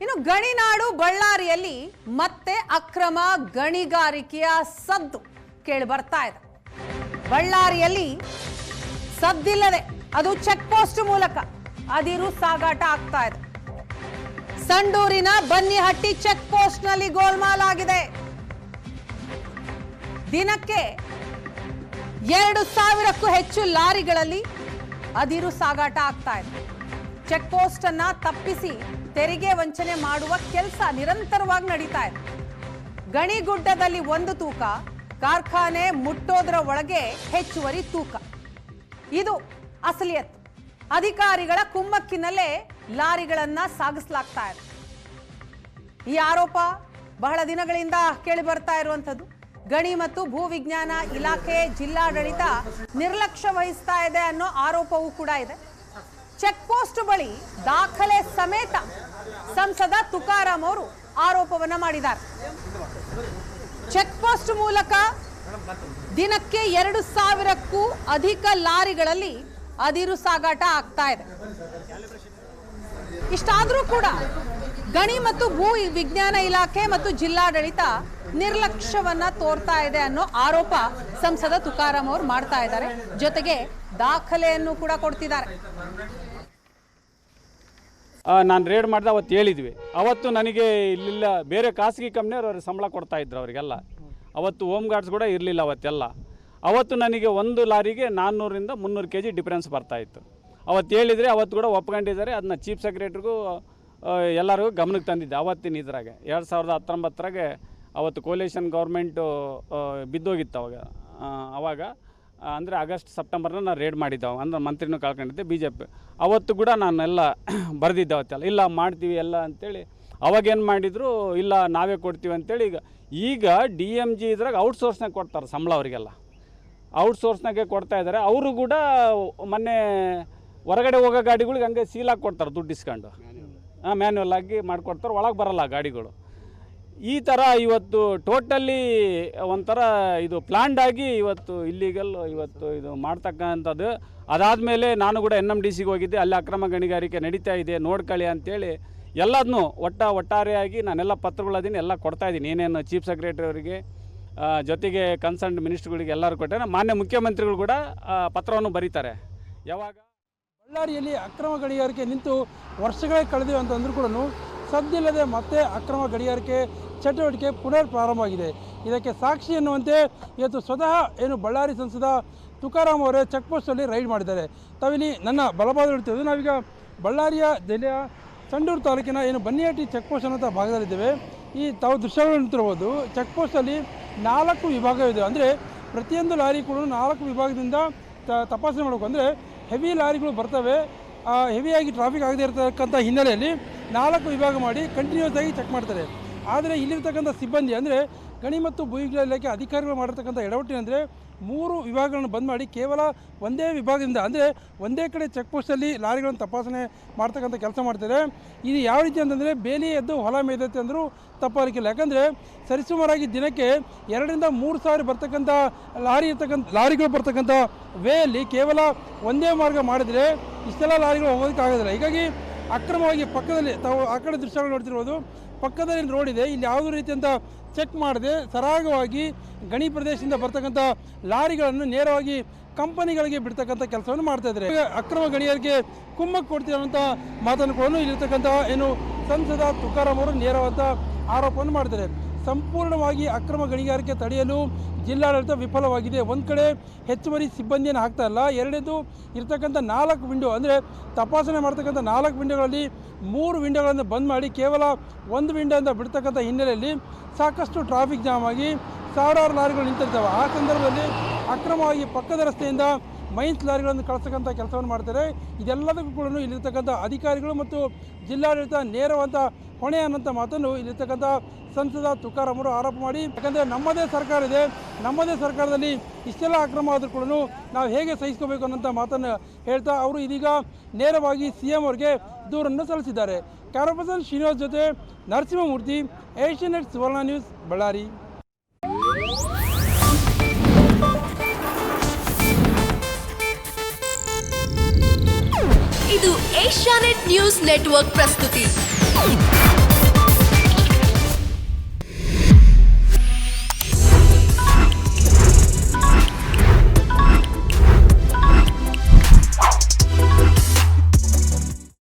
ಇನ್ನು ಗಣಿನಾಡು ಬಳ್ಳಾರಿಯಲ್ಲಿ ಮತ್ತೆ ಅಕ್ರಮ ಗಣಿಗಾರಿಕೆಯ ಸದ್ದು ಕೇಳಿ ಬರ್ತಾ ಇದೆ. ಬಳ್ಳಾರಿಯಲ್ಲಿ ಸದ್ದಿಲ್ಲದೆ ಅದು ಚೆಕ್ ಪೋಸ್ಟ್ ಮೂಲಕ ಅದಿರು ಸಾಗಾಟ ಆಗ್ತಾ ಇದೆ. ಸಂಡೂರಿನ ಬನ್ನಿಹಟ್ಟಿ ಚೆಕ್ ಪೋಸ್ಟ್ ನಲ್ಲಿ ಗೋಲ್ಮಾಲ್ ಆಗಿದೆ. ದಿನಕ್ಕೆ 2,000ಕ್ಕೂ ಹೆಚ್ಚು ಲಾರಿಗಳಲ್ಲಿ ಅದಿರು ಸಾಗಾಟ ಆಗ್ತಾ ಇದೆ. ಚೆಕ್ ಪೋಸ್ಟ್ ಅನ್ನ ತಪ್ಪಿಸಿ ತೆರಿಗೆ ವಂಚನೆ ಮಾಡುವ ಕೆಲಸ ನಿರಂತರವಾಗಿ ನಡೀತಾ ಇದೆ. ಗಣಿಗುಡ್ಡದಲ್ಲಿ ಒಂದು ತೂಕ, ಕಾರ್ಖಾನೆ ಮುಟ್ಟೋದ್ರ ಒಳಗೆ ಹೆಚ್ಚುವರಿ ತೂಕ. ಇದು ಅಸಲಿಯತ್ತು. ಅಧಿಕಾರಿಗಳ ಕುಮ್ಮಕ್ಕಿನಲ್ಲೇ ಲಾರಿಗಳನ್ನ ಸಾಗಿಸಲಾಗ್ತಾ ಇದೆ. ಈ ಆರೋಪ ಬಹಳ ದಿನಗಳಿಂದ ಕೇಳಿ ಬರ್ತಾ ಇರುವಂತದ್ದು. ಗಣಿ ಮತ್ತು ಭೂ ವಿಜ್ಞಾನ ಇಲಾಖೆ, ಜಿಲ್ಲಾಡಳಿತ ನಿರ್ಲಕ್ಷ್ಯ ವಹಿಸ್ತಾ ಇದೆ ಅನ್ನೋ ಆರೋಪವೂ ಕೂಡ ಇದೆ. ಚೆಕ್ ಪೋಸ್ಟ್ ಬಳಿ ದಾಖಲೆ ಸಮೇತ ಸಂಸದ ತುಕಾರಾಂ ಅವರು ಆರೋಪವನ್ನ ಮಾಡಿದ್ದಾರೆ. ಚೆಕ್ ಪೋಸ್ಟ್ ಮೂಲಕ ದಿನಕ್ಕೆ 2,000ಕ್ಕೂ ಅಧಿಕ ಲಾರಿಗಳಲ್ಲಿ ಅದಿರು ಸಾಗಾಟ ಆಗ್ತಾ ಇದೆ. ಇಷ್ಟಾದರೂ ಕೂಡ ಗಣಿ ಮತ್ತು ಭೂ ವಿಜ್ಞಾನ ಇಲಾಖೆ ಮತ್ತು ಜಿಲ್ಲಾಡಳಿತ ನಿರ್ಲಕ್ಷ್ಯವನ್ನ ತೋರ್ತಾ ಇದೆ ಅನ್ನೋ ಆರೋಪ ಸಂಸದ ತುಕಾರಾಂ ಅವರು ಮಾಡ್ತಾ ಇದ್ದಾರೆ. ಜೊತೆಗೆ ದಾಖಲೆಯನ್ನು ಕೂಡ ಕೊಡ್ತಿದ್ದಾರೆ. ನಾನು ರೇಡ್ ಮಾಡಿದೆ ಅವತ್ತು ಹೇಳಿದ್ವಿ. ಅವತ್ತು ನನಗೆ ಇಲ್ಲಿಲ್ಲ ಬೇರೆ ಖಾಸಗಿ ಕಂಪ್ನಿಯವರು ಅವ್ರಿಗೆ ಸಂಬಳ ಕೊಡ್ತಾ ಇದ್ರು ಅವರಿಗೆಲ್ಲ. ಅವತ್ತು ಹೋಮ್ ಗಾರ್ಡ್ಸ್ ಕೂಡ ಇರಲಿಲ್ಲ ಅವತ್ತೆಲ್ಲ. ಅವತ್ತು ನನಗೆ ಒಂದು ಲಾರಿಗೆ 400ರಿಂದ 300 kg ಡಿಫ್ರೆನ್ಸ್ ಬರ್ತಾಯಿತ್ತು. ಅವತ್ತು ಹೇಳಿದರೆ ಅವತ್ತು ಕೂಡ ಒಪ್ಕೊಂಡಿದ್ದಾರೆ. ಅದನ್ನ ಚೀಫ್ ಸೆಕ್ರೆಟ್ರಿಗೂ ಎಲ್ಲರಿಗೂ ಗಮನಕ್ಕೆ ತಂದಿದ್ದೆ. ಅವತ್ತಿನ ಇದ್ರಾಗೆ 2019ರಾಗೆ ಅವತ್ತು ಕೋಲೇಷನ್ ಗೌರ್ಮೆಂಟು ಬಿದ್ದೋಗಿತ್ತು ಅವಾಗ ಅಂದರೆ ಆಗಸ್ಟ್ ಸೆಪ್ಟೆಂಬರ್ನ ನಾನು ರೇಡ್ ಮಾಡಿದ್ದೆ. ಅಂದ್ರೆ ಮಂತ್ರಿನೂ ಕಳ್ಕೊಂಡಿದ್ದೆ BJP. ಅವತ್ತು ಕೂಡ ನಾನೆಲ್ಲ ಬರೆದಿದ್ದೆ ಅವತ್ತೆಲ್ಲ, ಇಲ್ಲ ಮಾಡ್ತೀವಿ ಎಲ್ಲ ಅಂತೇಳಿ. ಅವಾಗೇನು ಮಾಡಿದರು, ಇಲ್ಲ ನಾವೇ ಕೊಡ್ತೀವಿ ಅಂತೇಳಿ. ಈಗ DMG ಇದ್ರಾಗ ಔಟ್ಸೋರ್ಸ್ನಾಗ ಕೊಡ್ತಾರೆ ಸಂಬಳ ಅವರಿಗೆಲ್ಲ. ಔಟ್ಸೋರ್ಸ್ನಾಗೆ ಕೊಡ್ತಾ ಇದ್ದಾರೆ. ಅವರು ಕೂಡ ಮೊನ್ನೆ ಹೊರಗಡೆ ಹೋಗೋ ಗಾಡಿಗಳಿಗೆ ಹಂಗೆ ಸೀಲಾಗಿ ಕೊಡ್ತಾರೆ, ದುಡ್ಡು ಇಸ್ಕೊಂಡು. ಮ್ಯಾನ್ಯುವಲ್ ಆಗಿ ಮಾಡಿಕೊಡ್ತಾರೆ, ಒಳಗೆ ಬರಲ್ಲ ಗಾಡಿಗಳು. ಈ ಥರ ಇವತ್ತು ಟೋಟಲಿ ಒಂಥರ ಇದು ಪ್ಲ್ಯಾಂಡ್ ಆಗಿ ಇವತ್ತು ಇಲ್ಲಿಗಲ್ ಇವತ್ತು ಇದು ಮಾಡ್ತಕ್ಕಂಥದ್ದು. ಅದಾದಮೇಲೆ ನಾನು ಕೂಡ NMDCಗೆ ಹೋಗಿದ್ದೆ. ಅಲ್ಲಿ ಅಕ್ರಮ ಗಣಿಗಾರಿಕೆ ನಡೀತಾ ಇದೆ, ನೋಡ್ಕೊಳ್ಳಿ ಅಂತೇಳಿ ಎಲ್ಲದನ್ನೂ ಒಟ್ಟಾರೆಯಾಗಿ ನಾನೆಲ್ಲ ಪತ್ರಗಳದೀನಿ, ಎಲ್ಲ ಕೊಡ್ತಾಯಿದ್ದೀನಿ. ಏನೇನು ಚೀಫ್ ಸೆಕ್ರೆಟರಿ ಅವರಿಗೆ, ಜೊತೆಗೆ ಕನ್ಸರ್ನ್ ಮಿನಿಸ್ಟ್ರುಗಳಿಗೆ ಎಲ್ಲರೂ ಕೊಟ್ಟರೆ. ಮಾನ್ಯ ಮುಖ್ಯಮಂತ್ರಿಗಳು ಕೂಡ ಪತ್ರವನ್ನು ಬರೀತಾರೆ. ಯಾವಾಗ ಬಳ್ಳಾರಿಯಲ್ಲಿ ಅಕ್ರಮ ಗಣಿಗಾರಿಕೆ ನಿಂತು ವರ್ಷಗಳೇ ಕಳೆದಿವೆ ಅಂತಂದ್ರೂ ಕೂಡ ಸದ್ದಿಲ್ಲದೆ ಮತ್ತೆ ಅಕ್ರಮ ಗಣಿಗಾರಿಕೆ ಚಟುವಟಿಕೆ ಪುನರ್ ಪ್ರಾರಂಭವಾಗಿದೆ. ಇದಕ್ಕೆ ಸಾಕ್ಷಿ ಎನ್ನುವಂತೆ ಇವತ್ತು ಸ್ವತಃ ಏನು ಬಳ್ಳಾರಿ ಸಂಸದ ತುಕಾರಾಂ ಅವರೇ ಚೆಕ್ ಪೋಸ್ಟಲ್ಲಿ ರೈಡ್ ಮಾಡಿದ್ದಾರೆ. ತಾವಿಲ್ಲಿ ನನ್ನ ಬಲಭಾಗ ಇಡ್ತೀವಿ. ನಾವೀಗ ಬಳ್ಳಾರಿಯ ಜಿಲ್ಲೆಯ ಸಂಡೂರು ತಾಲೂಕಿನ ಏನು ಬನ್ನಿಹಟ್ಟಿ ಚೆಕ್ ಪೋಸ್ಟ್ ಅನ್ನೋ ಭಾಗದಲ್ಲಿದ್ದೇವೆ. ಈ ತಾವು ದೃಶ್ಯಗಳನ್ನು ನೋಡ್ತಿರ್ಬೋದು. ಚೆಕ್ ಪೋಸ್ಟಲ್ಲಿ 4 ವಿಭಾಗವಿದೆ. ಅಂದರೆ ಪ್ರತಿಯೊಂದು ಲಾರಿ ಕೂಡ 4 ವಿಭಾಗದಿಂದ ತಪಾಸಣೆ ಮಾಡಬೇಕು. ಅಂದರೆ ಹೆವಿ ಲಾರಿಗಳು ಬರ್ತವೆ, ಹೆವಿಯಾಗಿ ಟ್ರಾಫಿಕ್ ಆಗದೇ ಇರತಕ್ಕಂಥ ಹಿನ್ನೆಲೆಯಲ್ಲಿ 4 ವಿಭಾಗ ಮಾಡಿ ಕಂಟಿನ್ಯೂಸ್ ಆಗಿ ಚೆಕ್ ಮಾಡ್ತಾರೆ. ಆದರೆ ಇಲ್ಲಿರ್ತಕ್ಕಂಥ ಸಿಬ್ಬಂದಿ ಅಂದರೆ ಗಣಿ ಮತ್ತು ಭೂ ವಿಜ್ಞಾನ ಇಲಾಖೆ ಅಧಿಕಾರಿಗಳು ಮಾಡಿರ್ತಕ್ಕಂಥ ಎಡವಟ್ಟಿನೆಂದರೆ 3 ವಿಭಾಗಗಳನ್ನು ಬಂದ್ ಮಾಡಿ ಕೇವಲ ಒಂದೇ ವಿಭಾಗದಿಂದ, ಅಂದರೆ ಒಂದೇ ಕಡೆ ಚೆಕ್ ಪೋಸ್ಟಲ್ಲಿ ಲಾರಿಗಳನ್ನು ತಪಾಸಣೆ ಮಾಡ್ತಕ್ಕಂಥ ಕೆಲಸ ಮಾಡ್ತಾರೆ. ಇದು ಯಾವ ರೀತಿ ಅಂತಂದರೆ ಬೇಲಿ ಎದ್ದು ಹೊಲ ಮೇದೈತೆ ಅಂದರೂ ತಪ್ಪಾರಿಕಿಲ್ಲ. ಯಾಕಂದರೆ ಸರಿಸುಮಾರಾಗಿ ದಿನಕ್ಕೆ 2,000ರಿಂದ 3,000 ಬರ್ತಕ್ಕಂಥ ಲಾರಿಗಳು ಬರ್ತಕ್ಕಂಥ ವೇಯಲ್ಲಿ ಕೇವಲ ಒಂದೇ ಮಾರ್ಗ ಮಾಡಿದರೆ ಇಷ್ಟೆಲ್ಲ ಲಾರಿಗಳು ಹೋಗೋದಕ್ಕಾಗೋದಿಲ್ಲ. ಹೀಗಾಗಿ ಅಕ್ರಮವಾಗಿ ಪಕ್ಕದಲ್ಲಿ ತಾವು ಆ ಕಡೆ ದೃಶ್ಯಗಳು ನೋಡ್ತಿರ್ಬೋದು. ಪಕ್ಕದಲ್ಲಿ ರೋಡ್ ಇದೆ, ಇಲ್ಲಿ ಯಾವುದೇ ರೀತಿಯಂಥ ಚೆಕ್ ಮಾಡದೆ ಸರಾಗವಾಗಿ ಗಣಿ ಪ್ರದೇಶದಿಂದ ಬರ್ತಕ್ಕಂಥ ಲಾರಿಗಳನ್ನು ನೇರವಾಗಿ ಕಂಪನಿಗಳಿಗೆ ಬಿಡ್ತಕ್ಕಂಥ ಕೆಲಸವನ್ನು ಮಾಡ್ತಾಯಿದ್ದಾರೆ. ಅಕ್ರಮ ಗಣಿಗಾರಿಕೆ ಕುಮ್ಮಕ್ಕು ಕೊಡ್ತಿರೋಂಥ ಮಾತನ್ನು ಕೂಡ ಇಲ್ಲಿರ್ತಕ್ಕಂಥ ಏನು ಸಂಸದ ತುಕಾರಾಂ ಅವರು ನೇರವಾದ ಆರೋಪವನ್ನು ಮಾಡ್ತಾರೆ. ಸಂಪೂರ್ಣವಾಗಿ ಅಕ್ರಮ ಗಣಿಗಾರಿಕೆ ತಡೆಯಲು ಜಿಲ್ಲಾಡಳಿತ ವಿಫಲವಾಗಿದೆ. ಒಂದು ಕಡೆ ಹೆಚ್ಚುವರಿ ಸಿಬ್ಬಂದಿಯನ್ನು ಹಾಕ್ತಾ ಇಲ್ಲ. ಎರಡನೇದು ಇರ್ತಕ್ಕಂಥ 4 ವಿಂಡೋ, ಅಂದರೆ ತಪಾಸಣೆ ಮಾಡ್ತಕ್ಕಂಥ 4 ವಿಂಡೋಗಳಲ್ಲಿ 3 ವಿಂಡೋಗಳನ್ನು ಬಂದ್ ಮಾಡಿ ಕೇವಲ 1 ವಿಂಡೋಯಿಂದ ಬಿಡ್ತಕ್ಕಂಥ ಹಿನ್ನೆಲೆಯಲ್ಲಿ ಸಾಕಷ್ಟು ಟ್ರಾಫಿಕ್ ಜಾಮ್ ಆಗಿ ಸಾವಿರಾರು ಲಾರಿಗಳು ನಿಂತಿರ್ತವೆ. ಆ ಸಂದರ್ಭದಲ್ಲಿ ಅಕ್ರಮವಾಗಿ ಪಕ್ಕದ ರಸ್ತೆಯಿಂದ ಮೈನ್ಸ್ ಲಾರಿಗಳನ್ನು ಕಳಿಸ್ತಕ್ಕಂಥ ಕೆಲಸವನ್ನು ಮಾಡ್ತಾರೆ. ಇದೆಲ್ಲದಕ್ಕೂ ಕೂಡ ಇಲ್ಲಿರ್ತಕ್ಕಂಥ ಅಧಿಕಾರಿಗಳು ಮತ್ತು ಜಿಲ್ಲಾಡಳಿತ ನೇರವಾದ ಹೊಣೆ ಅನ್ನೋಂಥ ಮಾತನ್ನು ಇಲ್ಲಿರ್ತಕ್ಕಂಥ ಸಂಸದ ತುಕಾರಾಂ ಅವರು ಆರೋಪ ಮಾಡಿ, ಯಾಕಂದರೆ ನಮ್ಮದೇ ಸರ್ಕಾರ ಇದೆ, ನಮ್ಮದೇ ಸರ್ಕಾರದಲ್ಲಿ ಇಷ್ಟೆಲ್ಲ ಅಕ್ರಮ ಆದರೂ ಕೂಡ ನಾವು ಹೇಗೆ ಸಹಿಸ್ಕೋಬೇಕು ಅನ್ನೋಂಥ ಮಾತನ್ನು ಹೇಳ್ತಾ ಅವರು ಇದೀಗ ನೇರವಾಗಿ CM ಅವರಿಗೆ ದೂರನ್ನು ಸಲ್ಲಿಸಿದ್ದಾರೆ. ಕ್ಯಾಮರಾ ಪರ್ಸನ್ ಶ್ರೀನಿವಾಸ್ ಜೊತೆ ನರಸಿಂಹಮೂರ್ತಿ, ಏಷ್ಯಾನೆಟ್ ಸುವರ್ಣ ನ್ಯೂಸ್, ಬಳ್ಳಾರಿ. ಇದು ಏಷ್ಯಾನೆಟ್ ನ್ಯೂಸ್ ನೆಟ್ವರ್ಕ್ ಪ್ರಸ್ತುತಿ.